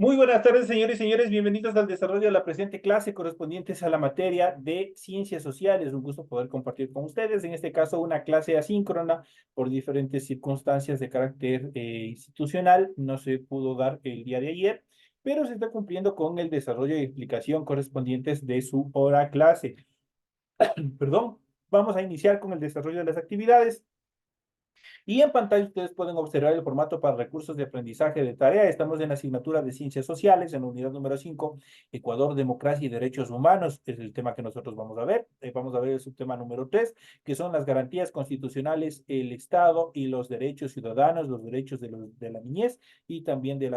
Muy buenas tardes, señores y señores. Bienvenidos al desarrollo de la presente clase correspondientes a la materia de ciencias sociales. Un gusto poder compartir con ustedes, en este caso, una clase asíncrona por diferentes circunstancias de carácter institucional. No se pudo dar el día de ayer, pero se está cumpliendo con el desarrollo y explicación correspondientes de su hora clase. Perdón. Vamos a iniciar con el desarrollo de las actividades. Y en pantalla ustedes pueden observar el formato para recursos de aprendizaje de tarea. Estamos en la asignatura de Ciencias Sociales, en la unidad número 5, Ecuador, Democracia y Derechos Humanos. Es el tema que nosotros vamos a ver. Vamos a ver el subtema número 3, que son las garantías constitucionales, el Estado y los derechos ciudadanos, los derechos de la niñez y también de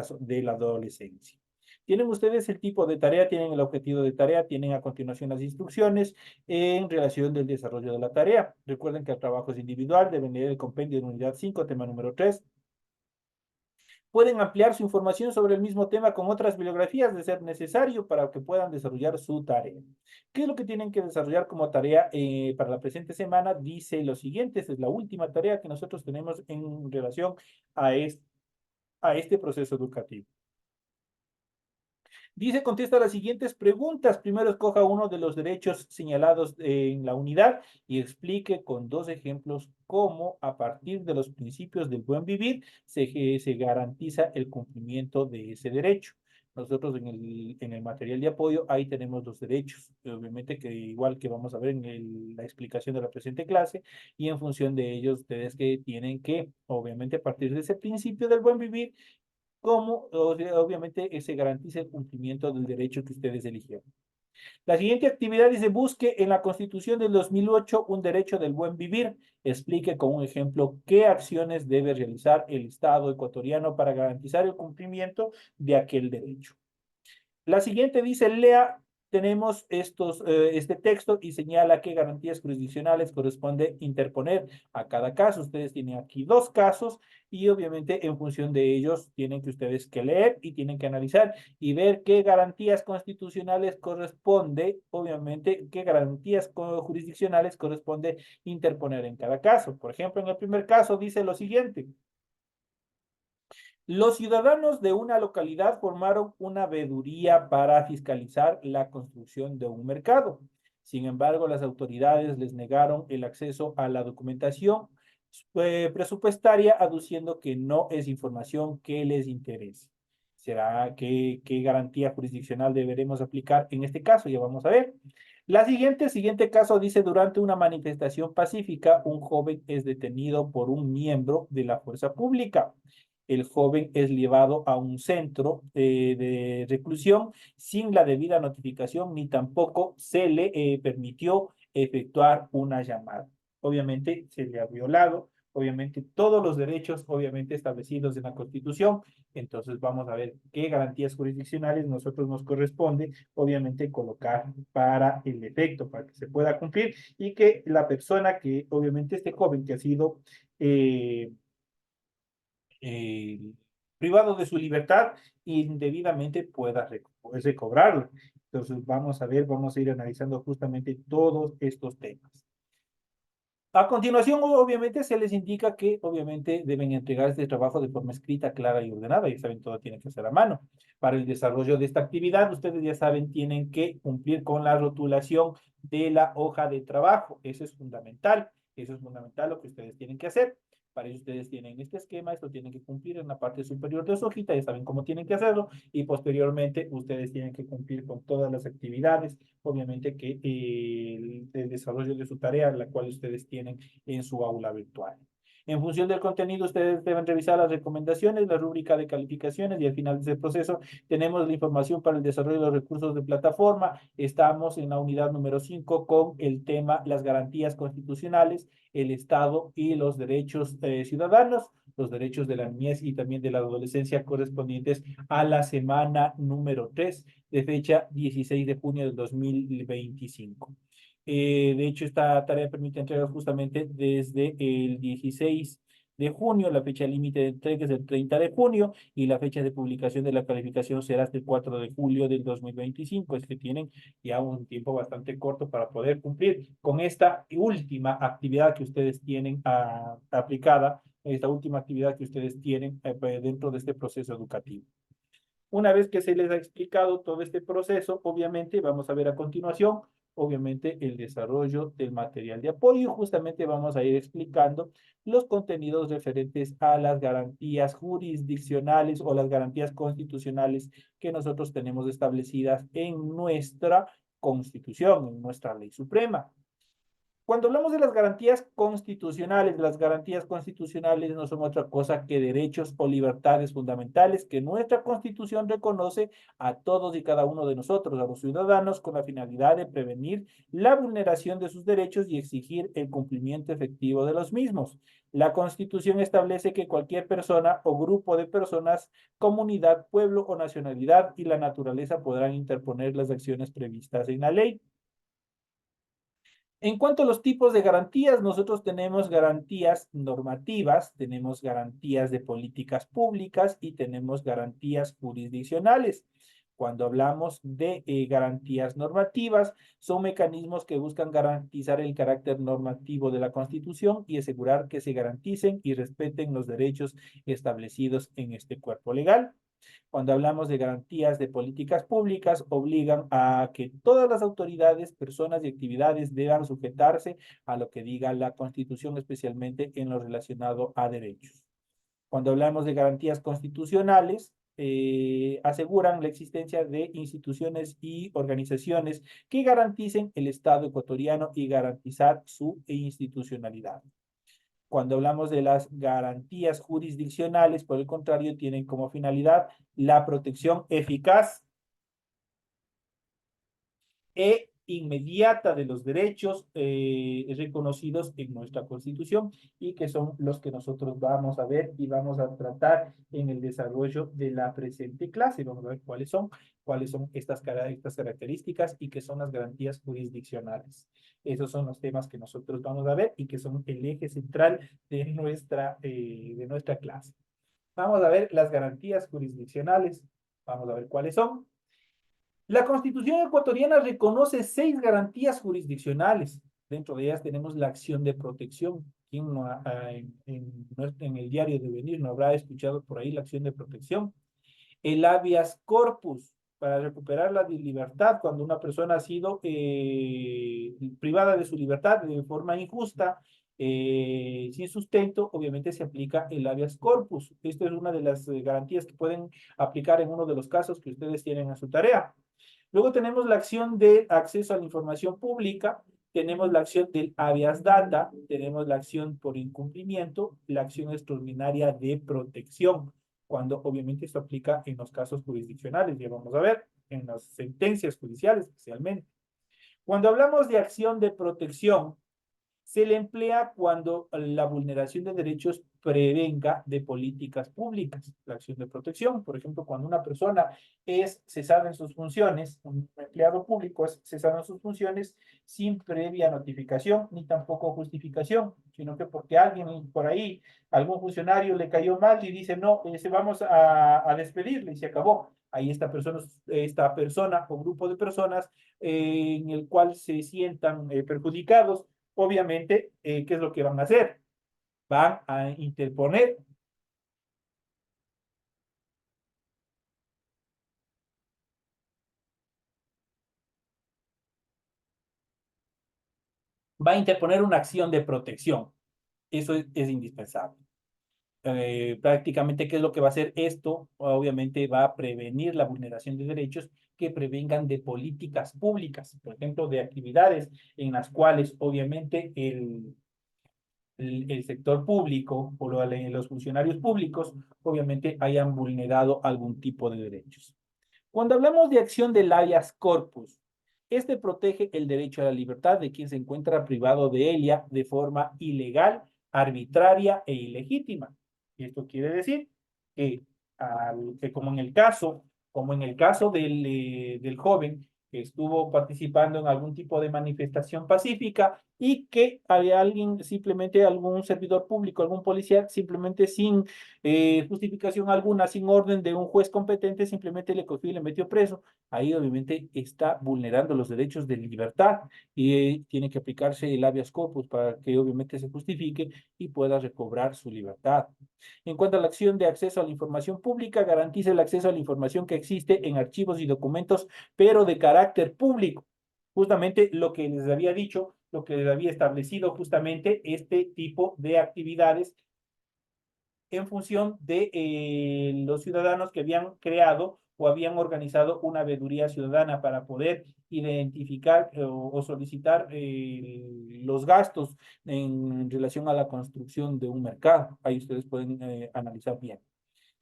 la adolescencia. Tienen ustedes el tipo de tarea, tienen el objetivo de tarea, tienen a continuación las instrucciones en relación del desarrollo de la tarea. Recuerden que el trabajo es individual, deben leer el compendio de unidad 5, tema número 3. Pueden ampliar su información sobre el mismo tema con otras bibliografías de ser necesario para que puedan desarrollar su tarea. ¿Qué es lo que tienen que desarrollar como tarea para la presente semana? Dice lo siguiente, esta es la última tarea que nosotros tenemos en relación a este proceso educativo. Dice, contesta las siguientes preguntas. Primero escoja uno de los derechos señalados en la unidad y explique con dos ejemplos cómo a partir de los principios del buen vivir se garantiza el cumplimiento de ese derecho. Nosotros en el material de apoyo ahí tenemos los derechos, obviamente que igual que vamos a ver en la explicación de la presente clase, y en función de ellos ustedes que tienen que, obviamente a partir de ese principio del buen vivir, como obviamente se garantiza el cumplimiento del derecho que ustedes eligieron. La siguiente actividad dice, busque en la Constitución del 2008 un derecho del buen vivir. Explique con un ejemplo qué acciones debe realizar el Estado ecuatoriano para garantizar el cumplimiento de aquel derecho. La siguiente dice, lea, tenemos este texto y señala qué garantías jurisdiccionales corresponde interponer a cada caso. Ustedes tienen aquí dos casos y obviamente en función de ellos tienen que ustedes que leer y tienen que analizar y ver qué garantías constitucionales corresponde, obviamente, qué garantías jurisdiccionales corresponde interponer en cada caso. Por ejemplo, en el primer caso dice lo siguiente. Los ciudadanos de una localidad formaron una veeduría para fiscalizar la construcción de un mercado. Sin embargo, las autoridades les negaron el acceso a la documentación presupuestaria, aduciendo que no es información que les interese. ¿Será qué garantía jurisdiccional deberemos aplicar en este caso? Ya vamos a ver. Siguiente caso dice, durante una manifestación pacífica, un joven es detenido por un miembro de la fuerza pública. El joven es llevado a un centro de reclusión sin la debida notificación ni tampoco se le permitió efectuar una llamada. Obviamente se le ha violado, obviamente todos los derechos, obviamente establecidos en la Constitución. Entonces vamos a ver qué garantías jurisdiccionales nosotros nos corresponde, obviamente, colocar para el efecto, para que se pueda cumplir y que la persona que, obviamente, este joven que ha sido eh, eh, privado de su libertad indebidamente pueda recobrarlo. Entonces vamos a ver, vamos a ir analizando justamente todos estos temas. A continuación, obviamente, se les indica que, obviamente, deben entregar este trabajo de forma escrita, clara y ordenada. Ya saben, todo tiene que ser a mano. Para el desarrollo de esta actividad, ustedes ya saben, tienen que cumplir con la rotulación de la hoja de trabajo. Eso es fundamental. Eso es fundamental lo que ustedes tienen que hacer. Para eso ustedes tienen este esquema, esto tienen que cumplir en la parte superior de su hojita, ya saben cómo tienen que hacerlo, y posteriormente ustedes tienen que cumplir con todas las actividades, obviamente que el desarrollo de su tarea, la cual ustedes tienen en su aula virtual. En función del contenido, ustedes deben revisar las recomendaciones, la rúbrica de calificaciones y al final de ese proceso tenemos la información para el desarrollo de los recursos de plataforma. Estamos en la unidad número 5 con el tema las garantías constitucionales, el Estado y los derechos ciudadanos, los derechos de la niñez y también de la adolescencia correspondientes a la semana número 3 de fecha 16 de junio del 2025. De hecho, esta tarea permite entregar justamente desde el 16 de junio, la fecha límite de entrega es el 30 de junio y la fecha de publicación de la calificación será hasta el 4 de julio del 2025. Es que tienen ya un tiempo bastante corto para poder cumplir con esta última actividad que ustedes tienen aplicada, esta última actividad que ustedes tienen dentro de este proceso educativo. Una vez que se les ha explicado todo este proceso, obviamente vamos a ver a continuación, obviamente el desarrollo del material de apoyo y justamente vamos a ir explicando los contenidos referentes a las garantías jurisdiccionales o las garantías constitucionales que nosotros tenemos establecidas en nuestra Constitución, en nuestra ley suprema. Cuando hablamos de las garantías constitucionales no son otra cosa que derechos o libertades fundamentales que nuestra Constitución reconoce a todos y cada uno de nosotros, a los ciudadanos, con la finalidad de prevenir la vulneración de sus derechos y exigir el cumplimiento efectivo de los mismos. La Constitución establece que cualquier persona o grupo de personas, comunidad, pueblo o nacionalidad y la naturaleza podrán interponer las acciones previstas en la ley. En cuanto a los tipos de garantías, nosotros tenemos garantías normativas, tenemos garantías de políticas públicas y tenemos garantías jurisdiccionales. Cuando hablamos de garantías normativas, son mecanismos que buscan garantizar el carácter normativo de la Constitución y asegurar que se garanticen y respeten los derechos establecidos en este cuerpo legal. Cuando hablamos de garantías de políticas públicas, obligan a que todas las autoridades, personas y actividades deban sujetarse a lo que diga la Constitución, especialmente en lo relacionado a derechos. Cuando hablamos de garantías constitucionales, aseguran la existencia de instituciones y organizaciones que garanticen el Estado ecuatoriano y garantizar su institucionalidad. Cuando hablamos de las garantías jurisdiccionales, por el contrario, tienen como finalidad la protección eficaz e inmediata de los derechos reconocidos en nuestra Constitución y que son los que nosotros vamos a ver y vamos a tratar en el desarrollo de la presente clase. Vamos a ver cuáles son estas características y qué son las garantías jurisdiccionales. Esos son los temas que nosotros vamos a ver y que son el eje central de nuestra clase. Vamos a ver las garantías jurisdiccionales. Vamos a ver cuáles son. La Constitución ecuatoriana reconoce 6 garantías jurisdiccionales. Dentro de ellas tenemos la acción de protección. ¿Quién no en el diario de venir no habrá escuchado por ahí la acción de protección? El habeas corpus, para recuperar la libertad cuando una persona ha sido privada de su libertad de forma injusta, sin sustento, obviamente se aplica el habeas corpus. Esto es una de las garantías que pueden aplicar en uno de los casos que ustedes tienen a su tarea. Luego tenemos la acción de acceso a la información pública, tenemos la acción del habeas data, tenemos la acción por incumplimiento, la acción extraordinaria de protección, cuando obviamente esto aplica en los casos jurisdiccionales, ya vamos a ver, en las sentencias judiciales especialmente. Cuando hablamos de acción de protección, se le emplea cuando la vulneración de derechos prevenga de políticas públicas, la acción de protección. Por ejemplo, cuando una persona es cesada en sus funciones, un empleado público es cesado en sus funciones sin previa notificación ni tampoco justificación, sino que porque alguien por ahí, algún funcionario le cayó mal y dice, no, vamos a despedirle y se acabó. Ahí esta persona o grupo de personas en el cual se sientan perjudicados obviamente, ¿qué es lo que van a hacer? Van a interponer, va a interponer una acción de protección. Eso es indispensable. Prácticamente, ¿qué es lo que va a hacer esto? Obviamente va a prevenir la vulneración de derechos que prevengan de políticas públicas, por ejemplo, de actividades en las cuales obviamente el sector público o los funcionarios públicos obviamente hayan vulnerado algún tipo de derechos. Cuando hablamos de acción del habeas corpus, este protege el derecho a la libertad de quien se encuentra privado de ella de forma ilegal, arbitraria e ilegítima. Y esto quiere decir que como en el caso del joven que estuvo participando en algún tipo de manifestación pacífica y que había alguien, simplemente algún servidor público, algún policía, simplemente sin justificación alguna, sin orden de un juez competente, simplemente le cogió y le metió preso. Ahí obviamente está vulnerando los derechos de libertad y tiene que aplicarse el habeas corpus para que obviamente se justifique y pueda recobrar su libertad. En cuanto a la acción de acceso a la información pública, garantiza el acceso a la información que existe en archivos y documentos, pero de carácter público. Justamente lo que les había dicho, lo que les había establecido justamente este tipo de actividades en función de los ciudadanos que habían creado o habían organizado una veeduría ciudadana para poder identificar o solicitar los gastos en relación a la construcción de un mercado. Ahí ustedes pueden analizar bien.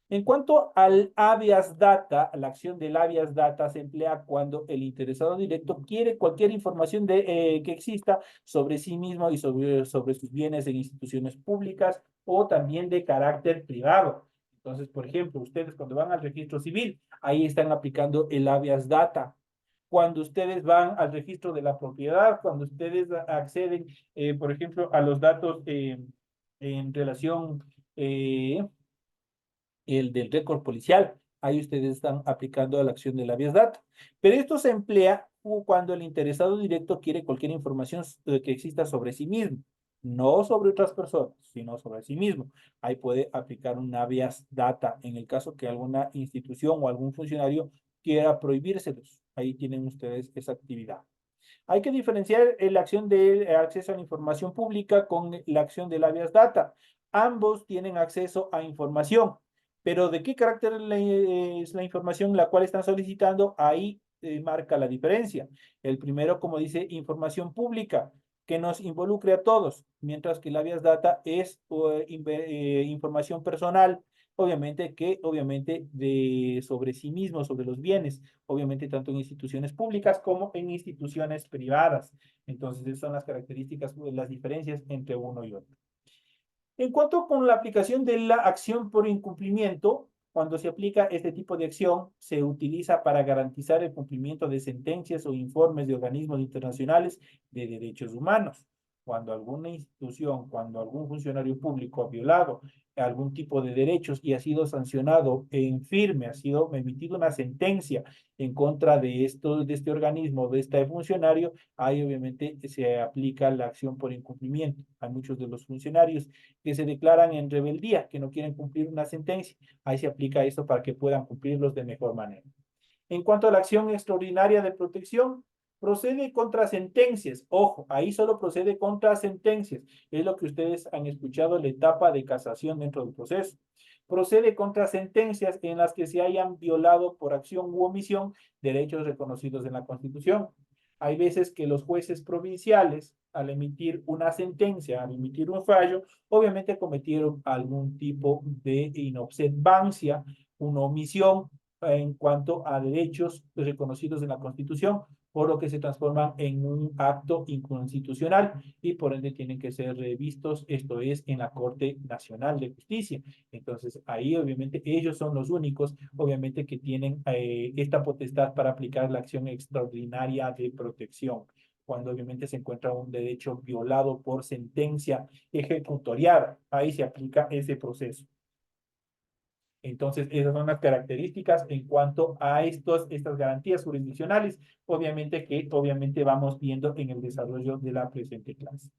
En cuanto al habeas data, la acción del habeas data se emplea cuando el interesado directo quiere cualquier información que exista sobre sí mismo y sobre sus bienes en instituciones públicas o también de carácter privado. Entonces, por ejemplo, ustedes cuando van al registro civil, ahí están aplicando el habeas data. Cuando ustedes van al registro de la propiedad, cuando ustedes acceden, por ejemplo, a los datos en relación el del récord policial. Ahí ustedes están aplicando la acción de la habeas data. Pero esto se emplea cuando el interesado directo quiere cualquier información que exista sobre sí mismo, no sobre otras personas, sino sobre sí mismo. Ahí puede aplicar un habeas data en el caso que alguna institución o algún funcionario quiera prohibírselos. Ahí tienen ustedes esa actividad. Hay que diferenciar la acción de acceso a la información pública con la acción del habeas data. Ambos tienen acceso a información, pero ¿de qué carácter es la información la cual están solicitando? Ahí marca la diferencia. El primero, como dice, información pública, que nos involucre a todos, mientras que el habeas data es información personal, obviamente sobre sí mismo, sobre los bienes, obviamente tanto en instituciones públicas como en instituciones privadas. Entonces, esas son las características, las diferencias entre uno y otro. En cuanto con la aplicación de la acción por incumplimiento, cuando se aplica este tipo de acción, se utiliza para garantizar el cumplimiento de sentencias o informes de organismos internacionales de derechos humanos. Cuando alguna institución, cuando algún funcionario público ha violado algún tipo de derechos y ha sido sancionado en firme, ha sido emitida una sentencia en contra de este organismo, de este funcionario, ahí obviamente se aplica la acción por incumplimiento. Hay muchos de los funcionarios que se declaran en rebeldía, que no quieren cumplir una sentencia. Ahí se aplica esto para que puedan cumplirlos de mejor manera. En cuanto a la acción extraordinaria de protección, procede contra sentencias. Ojo, ahí solo procede contra sentencias. Es lo que ustedes han escuchado, la etapa de casación dentro del proceso. Procede contra sentencias en las que se hayan violado por acción u omisión derechos reconocidos en la Constitución. Hay veces que los jueces provinciales, al emitir una sentencia, al emitir un fallo, obviamente cometieron algún tipo de inobservancia, una omisión en cuanto a derechos reconocidos en la Constitución, por lo que se transforman en un acto inconstitucional y por ende tienen que ser revistos, esto es, en la Corte Nacional de Justicia. Entonces, ahí obviamente ellos son los únicos, obviamente, que tienen esta potestad para aplicar la acción extraordinaria de protección cuando obviamente se encuentra un derecho violado por sentencia ejecutoriada. Ahí se aplica ese proceso. Entonces, esas son las características en cuanto a estas garantías jurisdiccionales, obviamente vamos viendo en el desarrollo de la presente clase.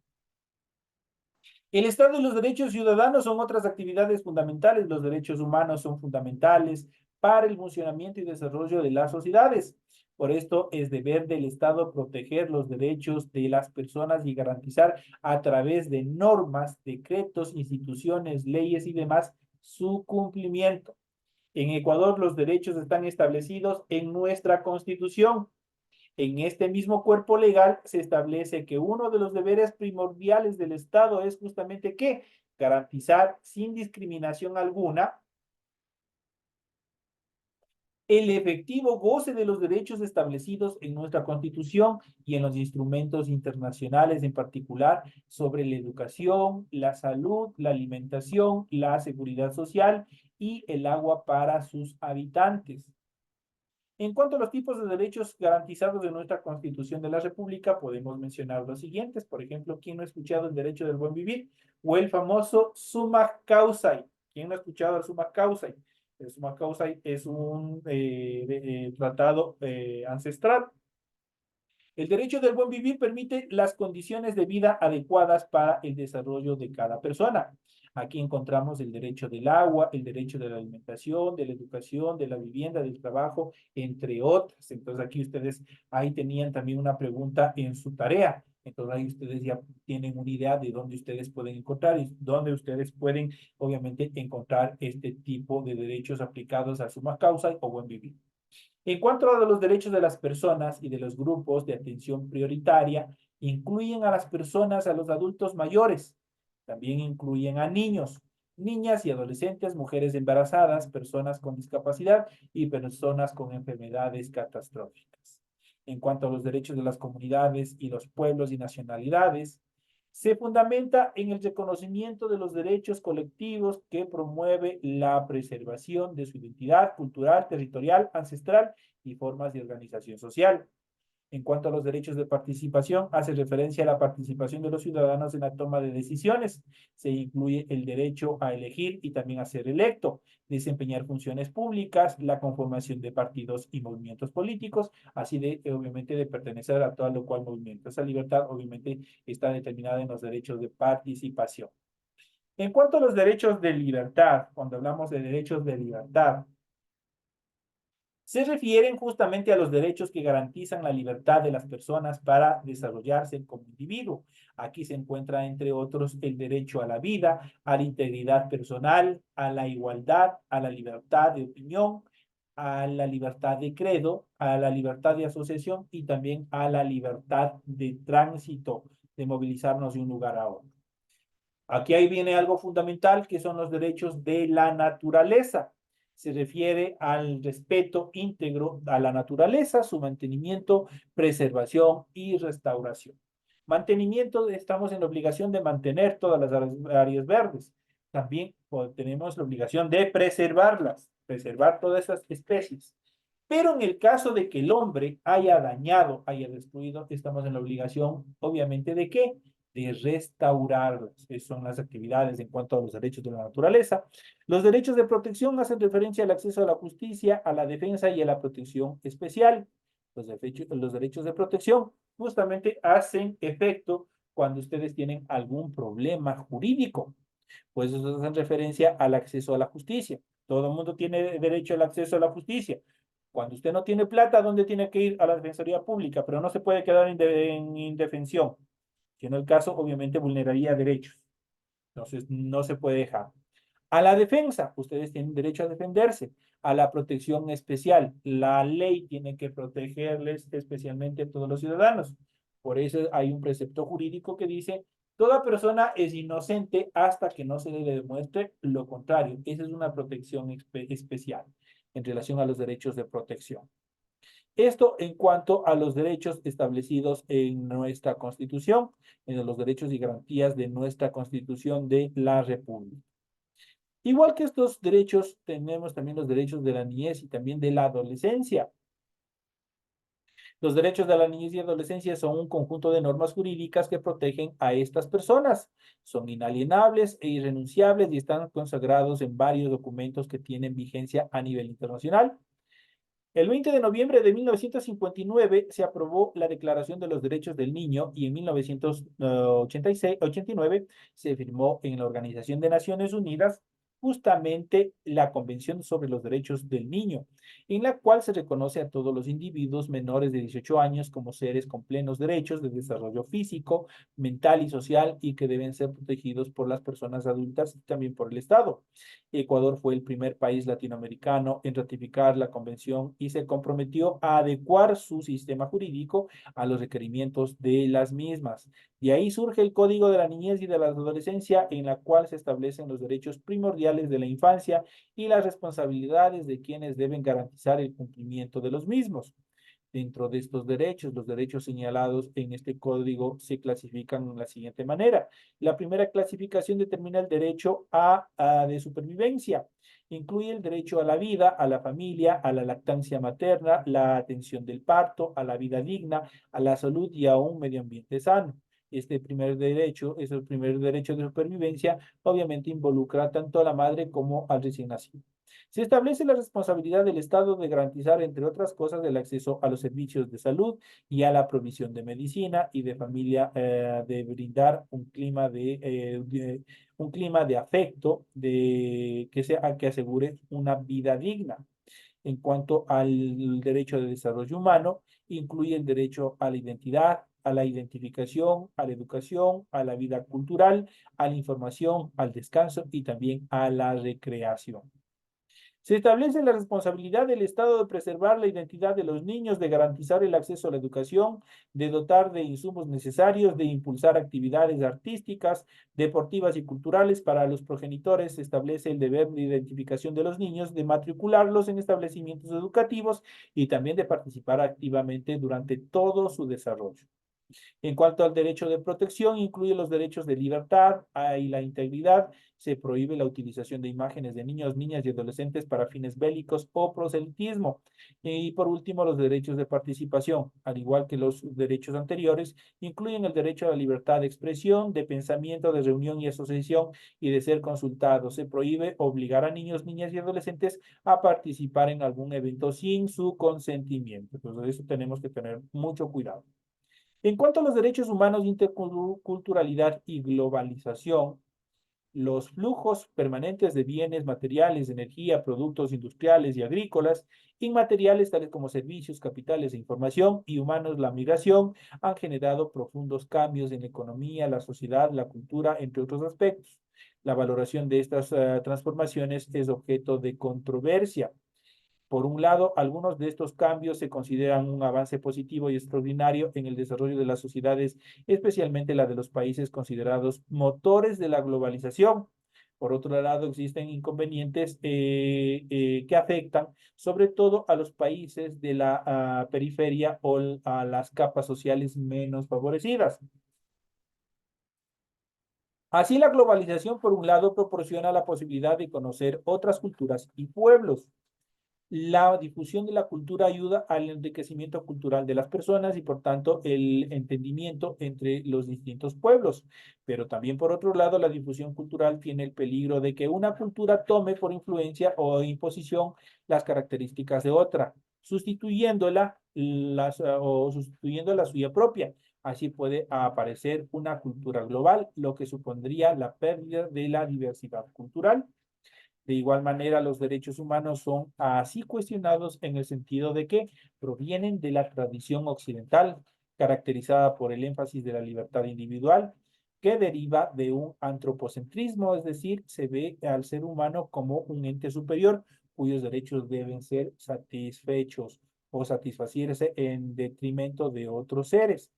El Estado y los derechos ciudadanos son otras actividades fundamentales. Los derechos humanos son fundamentales para el funcionamiento y desarrollo de las sociedades. Por esto es deber del Estado proteger los derechos de las personas y garantizar a través de normas, decretos, instituciones, leyes y demás su cumplimiento. En Ecuador los derechos están establecidos en nuestra Constitución. En este mismo cuerpo legal se establece que uno de los deberes primordiales del Estado es justamente ¿qué? Garantizar sin discriminación alguna el efectivo goce de los derechos establecidos en nuestra Constitución y en los instrumentos internacionales, en particular sobre la educación, la salud, la alimentación, la seguridad social y el agua para sus habitantes. En cuanto a los tipos de derechos garantizados en nuestra Constitución de la República, podemos mencionar los siguientes. Por ejemplo, ¿quién no ha escuchado el derecho del buen vivir? O el famoso summa causa. ¿Quién no ha escuchado el summa causa? El summa causa es un tratado ancestral. El derecho del buen vivir permite las condiciones de vida adecuadas para el desarrollo de cada persona. Aquí encontramos el derecho del agua, el derecho de la alimentación, de la educación, de la vivienda, del trabajo, entre otras. Entonces aquí ustedes ahí tenían también una pregunta en su tarea. Entonces ahí ustedes ya tienen una idea de dónde ustedes pueden encontrar y dónde ustedes pueden, obviamente, encontrar este tipo de derechos aplicados a suma causa o buen vivir. En cuanto a los derechos de las personas y de los grupos de atención prioritaria, incluyen a las personas, a los adultos mayores, también incluyen a niños, niñas y adolescentes, mujeres embarazadas, personas con discapacidad y personas con enfermedades catastróficas. En cuanto a los derechos de las comunidades y los pueblos y nacionalidades, se fundamenta en el reconocimiento de los derechos colectivos que promueve la preservación de su identidad cultural, territorial, ancestral y formas de organización social. En cuanto a los derechos de participación, hace referencia a la participación de los ciudadanos en la toma de decisiones. Se incluye el derecho a elegir y también a ser electo, desempeñar funciones públicas, la conformación de partidos y movimientos políticos, así de, obviamente, de pertenecer a tal o cual movimiento. Esa libertad, obviamente, está determinada en los derechos de participación. En cuanto a los derechos de libertad, cuando hablamos de derechos de libertad, se refieren justamente a los derechos que garantizan la libertad de las personas para desarrollarse como individuo. Aquí se encuentra, entre otros, el derecho a la vida, a la integridad personal, a la igualdad, a la libertad de opinión, a la libertad de credo, a la libertad de asociación y también a la libertad de tránsito, de movilizarnos de un lugar a otro. Aquí ahí viene algo fundamental que son los derechos de la naturaleza. Se refiere al respeto íntegro a la naturaleza, su mantenimiento, preservación y restauración. Mantenimiento, estamos en la obligación de mantener todas las áreas verdes. También tenemos la obligación de preservarlas, preservar todas esas especies. Pero en el caso de que el hombre haya dañado, haya destruido, estamos en la obligación, obviamente, ¿de qué? De restaurarlas. Esas son las actividades en cuanto a los derechos de la naturaleza. Los derechos de protección hacen referencia al acceso a la justicia, a la defensa y a la protección especial. Los derechos de protección justamente hacen efecto cuando ustedes tienen algún problema jurídico. Pues eso hacen referencia al acceso a la justicia. Todo el mundo tiene derecho al acceso a la justicia. Cuando usted no tiene plata, ¿dónde tiene que ir? A la Defensoría Pública, pero no se puede quedar en indefensión. Si no el caso, obviamente vulneraría derechos. Entonces, no se puede dejar. A la defensa, ustedes tienen derecho a defenderse. A la protección especial, la ley tiene que protegerles especialmente a todos los ciudadanos. Por eso hay un precepto jurídico que dice, toda persona es inocente hasta que no se le demuestre lo contrario. Esa es una protección especial en relación a los derechos de protección. Esto en cuanto a los derechos establecidos en nuestra Constitución, en los derechos y garantías de nuestra Constitución de la República. Igual que estos derechos, tenemos también los derechos de la niñez y también de la adolescencia. Los derechos de la niñez y adolescencia son un conjunto de normas jurídicas que protegen a estas personas. Son inalienables e irrenunciables y están consagrados en varios documentos que tienen vigencia a nivel internacional. El 20 de noviembre de 1959 se aprobó la Declaración de los Derechos del Niño y en 1989 se firmó en la Organización de Naciones Unidas justamente la Convención sobre los Derechos del Niño, en la cual se reconoce a todos los individuos menores de 18 años como seres con plenos derechos de desarrollo físico, mental y social y que deben ser protegidos por las personas adultas y también por el Estado. Ecuador fue el primer país latinoamericano en ratificar la convención y se comprometió a adecuar su sistema jurídico a los requerimientos de las mismas. De ahí surge el Código de la Niñez y de la Adolescencia, en la cual se establecen los derechos primordiales de la infancia y las responsabilidades de quienes deben garantizar el cumplimiento de los mismos. Dentro de estos derechos, los derechos señalados en este código se clasifican de la siguiente manera. La primera clasificación determina el derecho de supervivencia. Incluye el derecho a la vida, a la familia, a la lactancia materna, la atención del parto, a la vida digna, a la salud y a un medio ambiente sano. Este primer derecho, es el primer derecho de supervivencia, obviamente involucra tanto a la madre como al recién nacido. Se establece la responsabilidad del Estado de garantizar, entre otras cosas, el acceso a los servicios de salud y a la provisión de medicina y de familia, de brindar un clima de afecto que asegure una vida digna. En cuanto al derecho de desarrollo humano, incluye el derecho a la identidad, a la identificación, a la educación, a la vida cultural, a la información, al descanso y también a la recreación. Se establece la responsabilidad del Estado de preservar la identidad de los niños, de garantizar el acceso a la educación, de dotar de insumos necesarios, de impulsar actividades artísticas, deportivas y culturales. Para los progenitores se establece el deber de identificación de los niños, de matricularlos en establecimientos educativos y también de participar activamente durante todo su desarrollo. En cuanto al derecho de protección, incluye los derechos de libertad y la integridad. Se prohíbe la utilización de imágenes de niños, niñas y adolescentes para fines bélicos o proselitismo. Y por último, los derechos de participación, al igual que los derechos anteriores, incluyen el derecho a la libertad de expresión, de pensamiento, de reunión y asociación y de ser consultados. Se prohíbe obligar a niños, niñas y adolescentes a participar en algún evento sin su consentimiento. Entonces, eso tenemos que tener mucho cuidado. En cuanto a los derechos humanos, interculturalidad y globalización, los flujos permanentes de bienes materiales, de energía, productos industriales y agrícolas, inmateriales tales como servicios, capitales e información, y humanos, la migración, han generado profundos cambios en la economía, la sociedad, la cultura, entre otros aspectos. La valoración de estas transformaciones es objeto de controversia. Por un lado, algunos de estos cambios se consideran un avance positivo y extraordinario en el desarrollo de las sociedades, especialmente la de los países considerados motores de la globalización. Por otro lado, existen inconvenientes que afectan sobre todo a los países de la periferia o a las capas sociales menos favorecidas. Así, la globalización, por un lado, proporciona la posibilidad de conocer otras culturas y pueblos. La difusión de la cultura ayuda al enriquecimiento cultural de las personas y por tanto el entendimiento entre los distintos pueblos. Pero también por otro lado, la difusión cultural tiene el peligro de que una cultura tome por influencia o imposición las características de otra, sustituyendo la suya propia. Así puede aparecer una cultura global, lo que supondría la pérdida de la diversidad cultural. De igual manera, los derechos humanos son así cuestionados en el sentido de que provienen de la tradición occidental, caracterizada por el énfasis de la libertad individual, que deriva de un antropocentrismo, es decir, se ve al ser humano como un ente superior cuyos derechos deben ser satisfechos o satisfacerse en detrimento de otros seres.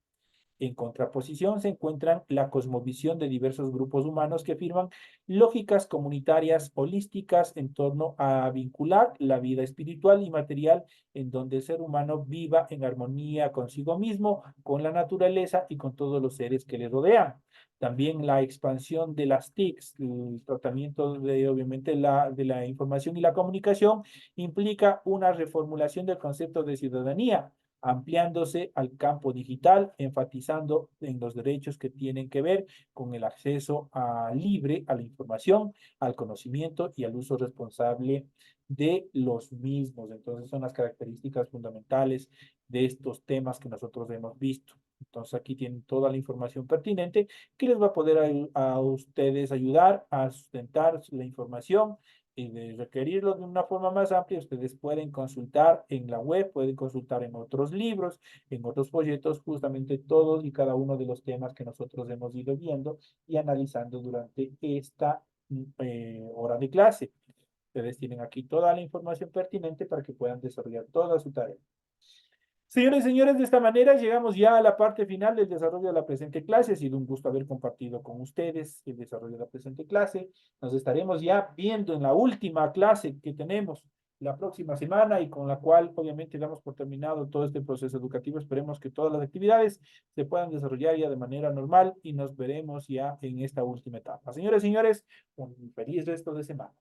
En contraposición se encuentran la cosmovisión de diversos grupos humanos que afirman lógicas comunitarias holísticas en torno a vincular la vida espiritual y material en donde el ser humano viva en armonía consigo mismo, con la naturaleza y con todos los seres que le rodean. También la expansión de las TICs, el tratamiento de, obviamente, de la información y la comunicación, implica una reformulación del concepto de ciudadanía, ampliándose al campo digital, enfatizando en los derechos que tienen que ver con el acceso libre a la información, al conocimiento y al uso responsable de los mismos. Entonces son las características fundamentales de estos temas que nosotros hemos visto. Entonces aquí tienen toda la información pertinente que les va a poder a ustedes ayudar a sustentar la información y de requerirlo de una forma más amplia, ustedes pueden consultar en la web, pueden consultar en otros libros, en otros folletos, justamente todos y cada uno de los temas que nosotros hemos ido viendo y analizando durante esta hora de clase. Ustedes tienen aquí toda la información pertinente para que puedan desarrollar toda su tarea. Señores y señores, de esta manera llegamos ya a la parte final del desarrollo de la presente clase. Ha sido un gusto haber compartido con ustedes el desarrollo de la presente clase. Nos estaremos ya viendo en la última clase que tenemos, la próxima semana y con la cual obviamente damos por terminado todo este proceso educativo. Esperemos que todas las actividades se puedan desarrollar ya de manera normal y nos veremos ya en esta última etapa. Señores y señores, un feliz resto de semana.